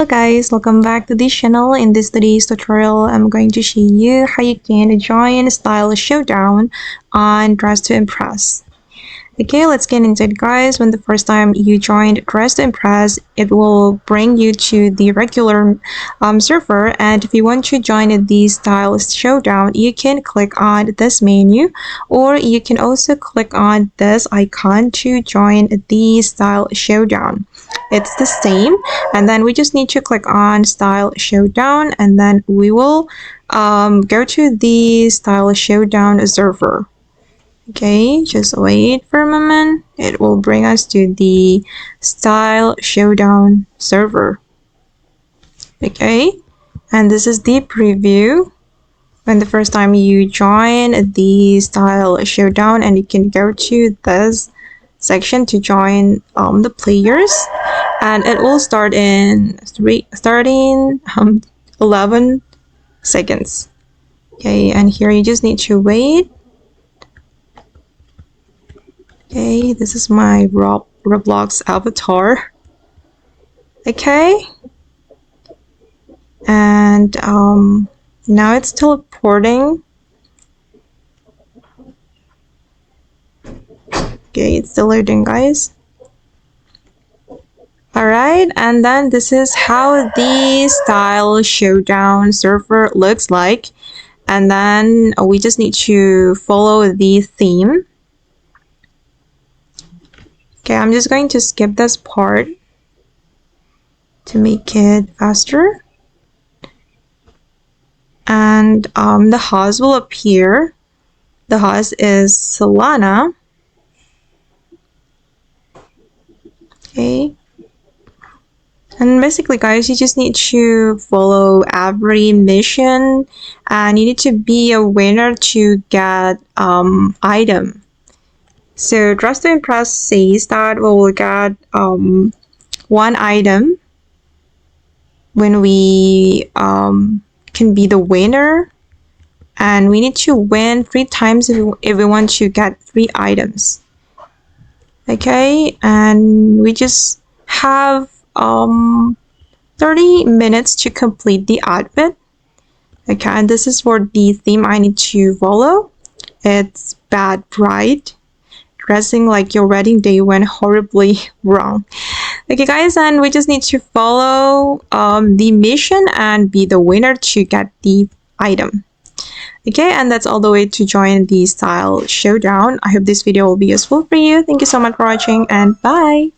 Hello guys, welcome back to this channel. In today's tutorial, I'm going to show you how you can join Style Showdown on Dress to Impress. Okay, let's get into it guys. When the first time you joined Dress to Impress, it will bring you to the regular server, and if you want to join the Style Showdown, you can click on this menu, or you can also click on this icon to join the Style Showdown. It's the same, and then we just need to click on Style Showdown, and then we will go to the Style Showdown server. Okay, just wait for a moment. It will bring us to the Style Showdown server. Okay, and this is the preview when the first time you join the Style Showdown, and you can go to this section to join the players, and it will start in 11 seconds. Okay, and here you just need to wait. Okay, this is my Roblox avatar. Okay, and now it's teleporting. Okay, it's still loading, guys. Alright, and then this is how the Style Showdown server looks like. And then we just need to follow the theme. Okay, I'm just going to skip this part to make it faster. And the host will appear. The host is Solana. Okay. And basically, guys, you just need to follow every mission, and you need to be a winner to get item. So Dress to Impress says that we will get one item when we can be the winner, and we need to win 3 times if we want to get 3 items. Okay, and we just have 30 minutes to complete the outfit. Okay, and this is for the theme I need to follow. It's Bad Bride. Dressing like your wedding day went horribly wrong. Okay guys, and we just need to follow the mission and be the winner to get the item. Okay, and that's all the way to join the Style Showdown. I hope this video will be useful for you. Thank you so much for watching, and bye!